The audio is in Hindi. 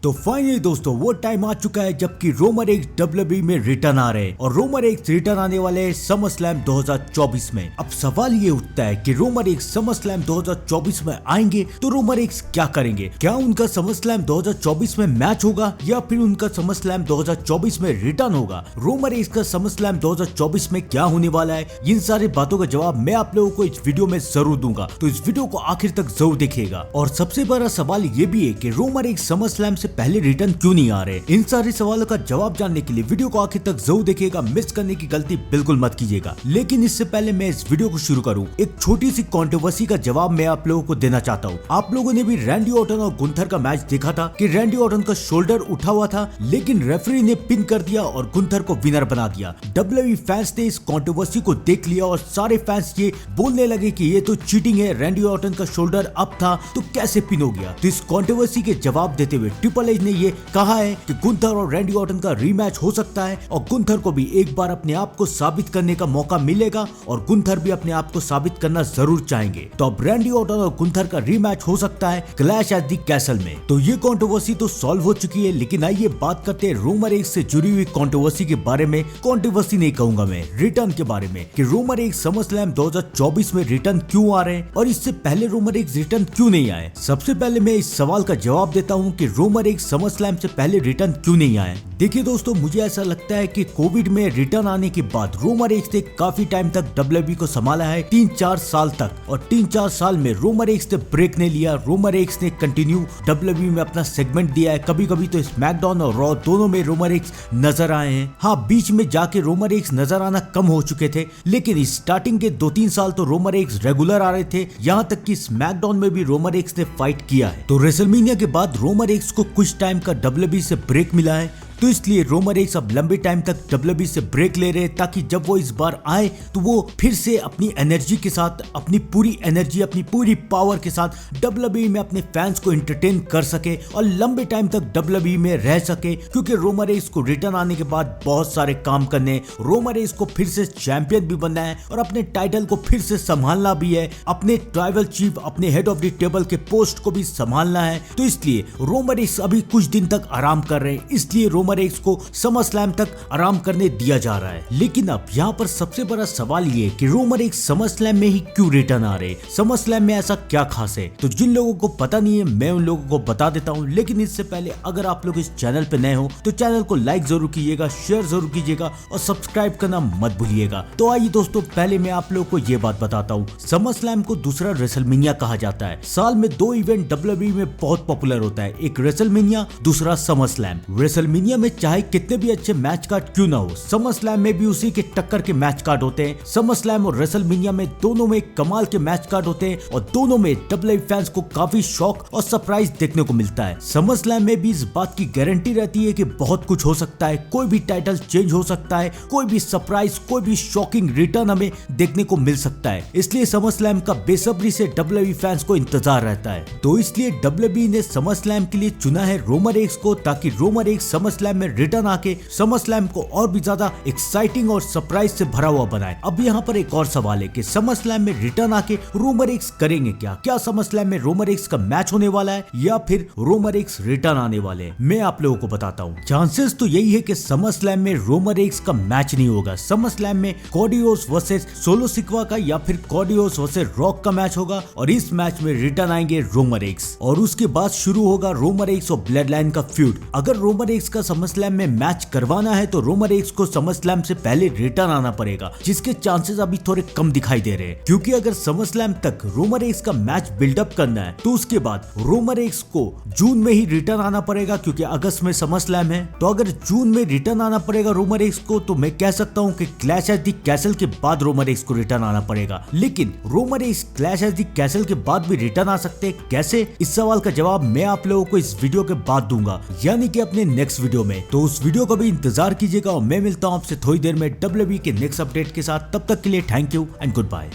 तो फाइनली दोस्तों वो टाइम आ चुका है जबकि रोमन रेंस डब्ल्यूडब्ल्यूई में रिटर्न आ रहे हैं और रोमन रेंस रिटर्न आने वाले हैं समरस्लैम 2024 में। अब सवाल ये उठता है कि रोमन रेंस समरस्लैम 2024 में आएंगे तो रोमन रेंस क्या करेंगे? क्या उनका समरस्लैम 2024 में मैच होगा या फिर उनका समरस्लैम 2024 में रिटर्न होगा? रोमन रेंस का समरस्लैम 2024 में क्या होने वाला है, इन सारी बातों का जवाब मैं आप लोगों को इस वीडियो में जरूर दूंगा, तो इस वीडियो को आखिर तक जरूर देखिएगा। और सबसे बड़ा सवाल ये भी है कि रोमन रेंस समरस्लैम से पहले रिटर्न क्यों नहीं आ रहे? इन सारे सवालों का जवाब जानने के लिए वीडियो को आखिर तक जरूर देखिएगा, मिस करने की गलती बिल्कुल मत कीजिएगा। लेकिन इससे पहले मैं इस वीडियो को शुरू करूं, एक छोटी सी कंट्रोवर्सी का जवाब मैं आप लोगों को देना चाहता हूं। आप लोगों ने भी रैंडी ऑर्टन और गुंथर का मैच देखा था कि रैंडी ऑर्टन का शोल्डर उठा हुआ था, लेकिन रेफरी ने पिन कर दिया और गुंथर को विनर बना दिया। डब्ल्यूडब्ल्यूई फैंस ने इस कंट्रोवर्सी को देख लिया और सारे फैंस ये बोलने लगे कि ये तो चीटिंग है, रैंडी ऑर्टन का शोल्डर अप था तो कैसे पिन हो गया। तो इस कंट्रोवर्सी के जवाब देते हुए ट्रिपल एच ने ये कहा है कि गुंथर और रैंडी ऑर्टन का रीमैच हो सकता है और गुंथर को भी एक बार अपने आप को साबित करने का मौका मिलेगा और गुंथर भी अपने आप को साबित करना जरूर चाहेंगे। तो अब रैंडी ऑर्टन और गुंथर का रीमैच हो सकता है क्लैश एट द कैसल में। तो ये कंट्रोवर्सी तो सॉल्व हो चुकी है, लेकिन आइए बात करते हैं रोमन रेंस से जुड़ी हुई कंट्रोवर्सी के बारे में। कंट्रोवर्सी नहीं कहूंगा मैं, रिटर्न के बारे में कि रोमन रेंस समरस्लैम 2024 में रिटर्न क्यों आ रहे हैं और इससे पहले रोमन रेंस रिटर्न क्यों नहीं आए। सबसे पहले मैं इस सवाल का जवाब देता हूं कि रोमन रेंस समरस्लैम से पहले रिटर्न क्यों नहीं आए। देखिए दोस्तों, मुझे ऐसा लगता है कि कोविड में रिटर्न आने के बाद रोमन रेंस ने काफी टाइम तक डब्ल्यूडब्ल्यूई को संभाला है, 3-4 साल तक, और 3-4 साल में रोमन रेंस ने ब्रेक नहीं लिया। रोमन रेंस ने कंटिन्यू डब्ल्यूडब्ल्यूई में अपना सेगमेंट दिया है। कभी कभी तो स्मैकडाउन और रॉ दोनों में रोमन रेंस नजर आए हैं। हाँ, बीच में जाके रोमन रेंस नजर आना कम हो चुके थे, लेकिन स्टार्टिंग के 2-3 साल तो रोमन रेंस रेगुलर आ रहे थे। यहाँ तक कि स्मैकडाउन में भी रोमन रेंस ने फाइट किया है। तो रेसलमेनिया के बाद रोमन रेंस को कुछ टाइम का डब्ल्यूडब्ल्यूई से ब्रेक मिला है, तो इसलिए रोमन रेंस अब लंबे टाइम तक डब्ल्यूडब्ल्यूई से ब्रेक ले रहे हैं ताकि जब वो इस बार आए तो वो फिर से अपनी एनर्जी के साथ, अपनी पूरी एनर्जी, अपनी पूरी पावर के साथ डब्ल्यूडब्ल्यूई में अपने फैंस को एंटरटेन कर सके और लंबे टाइम तक डब्ल्यूडब्ल्यूई में रह सके। क्योंकि रोमन रेंस को रिटर्न आने के बाद बहुत सारे काम करने, रोमन रेंस को फिर से चैंपियन भी बनना है और अपने टाइटल को फिर से संभालना भी है, अपने ट्राइबल चीफ, अपने हेड ऑफ द टेबल के पोस्ट को भी संभालना है। तो इसलिए रोमन रेंस अभी कुछ दिन तक आराम कर रहे हैं, इसलिए रोमन रेंस को समरस्लैम तक आराम करने दिया जा रहा है। लेकिन अब यहाँ पर सबसे बड़ा सवाल ये है कि रोमन रेंस समरस्लैम में ही क्यों रिटर्न आ रहे? समरस्लैम में ऐसा क्या खास है? तो जिन लोगों को पता नहीं है मैं उन लोगों को बता देता हूँ। लेकिन इससे पहले अगर आप लोग इस चैनल पे नए हो तो चैनल को लाइक जरूर कीजिएगा, शेयर जरूर कीजिएगा और सब्सक्राइब करना मत भूलिएगा। तो आइए दोस्तों, पहले मैं आप लोगों को ये बात बताता हूँ, समरस्लैम को दूसरा रेसलमेनिया कहा जाता है। साल में 2 इवेंट डब्ल्यूडब्ल्यूई में बहुत पॉपुलर होता है, एक रेसलमेनिया, दूसरा समरस्लैम। रेसलमेनिया में चाहे कितने भी अच्छे मैच कार्ड क्यों ना हो, समरस्लैम में भी उसी के टक्कर के मैच कार्ड होते हैं। समरस्लैम और रेसलमेनिया में दोनों में कमाल के मैच कार्ड होते हैं और दोनों में डब्ल्यूडब्ल्यूई फैंस को काफी शॉक और सरप्राइज देखने को मिलता है। समरस्लैम में भी इस बात की गारंटी रहती है कि बहुत कुछ हो सकता है, कोई भी टाइटल चेंज हो सकता है, कोई भी सरप्राइज, कोई भी शॉकिंग रिटर्न हमें देखने को मिल सकता है। इसलिए समरस्लैम का बेसब्री से डब्ल्यूडब्ल्यूई फैंस को इंतजार रहता है। तो इसलिए डब्ल्यूडब्ल्यूई ने समरस्लैम के लिए चुना है रोमन रेंस को, ताकि रोमन रेंस समरस्लैम में रिटर्न आके समरस्लैम को और भी ज्यादा एक्साइटिंग और सरप्राइज से भरा हुआ बनाए। अब यहाँ पर एक और सवाल है कि समरस्लैम में रिटर्न आके रोमन रेंस करेंगे क्या? क्या समरस्लैम में रोमन रेंस का मैच होने वाला है या फिर रोमन रेंस रिटर्न आने वाले हैं? मैं आप लोगों को बताता हूँ। चांसेस तो यही है कि समरस्लैम में रोमन रेंस का मैच नहीं होगा। समरस्लैम में कॉडी रोड्स वर्सेस सोलो सिकवा का या फिर कॉडी रोड्स वर्सेस रॉक का मैच होगा और इस मैच में रिटर्न आएंगे रोमन रेंस और उसके बाद शुरू होगा रोमन रेंस और ब्लड लाइन का फ्यूड। अगर रोमन रेंस का समरस्लैम में मैच करवाना है तो रोमन रेंस को समरस्लैम से पहले रिटर्न आना पड़ेगा, जिसके चांसेस अभी थोड़े कम दिखाई दे रहे हैं। क्योंकि अगर समरस्लैम तक रोमन रेंस का मैच बिल्डअप करना है तो उसके बाद रोमन रेंस को जून में ही रिटर्न आना पड़ेगा, क्योंकि अगस्त में समरस्लैम है। तो अगर जून में रिटर्न आना पड़ेगा रोमन रेंस को, तो मैं कह सकता हूँ कि क्लैश एट द कैसल के बाद रोमन रेंस को रिटर्न आना पड़ेगा। लेकिन Roman Reigns clash at the castle के बाद भी रिटर्न आ सकते हैं कैसे? इस सवाल का जवाब मैं आप लोगों को इस वीडियो के बाद दूंगा, यानी कि अपने नेक्स्ट वीडियो में। तो उस वीडियो का भी इंतजार कीजिएगा और मैं मिलता हूं आपसे थोड़ी देर में डब्ल्यूडब्ल्यूई के नेक्स्ट अपडेट के साथ। तब तक के लिए thank you and good bye.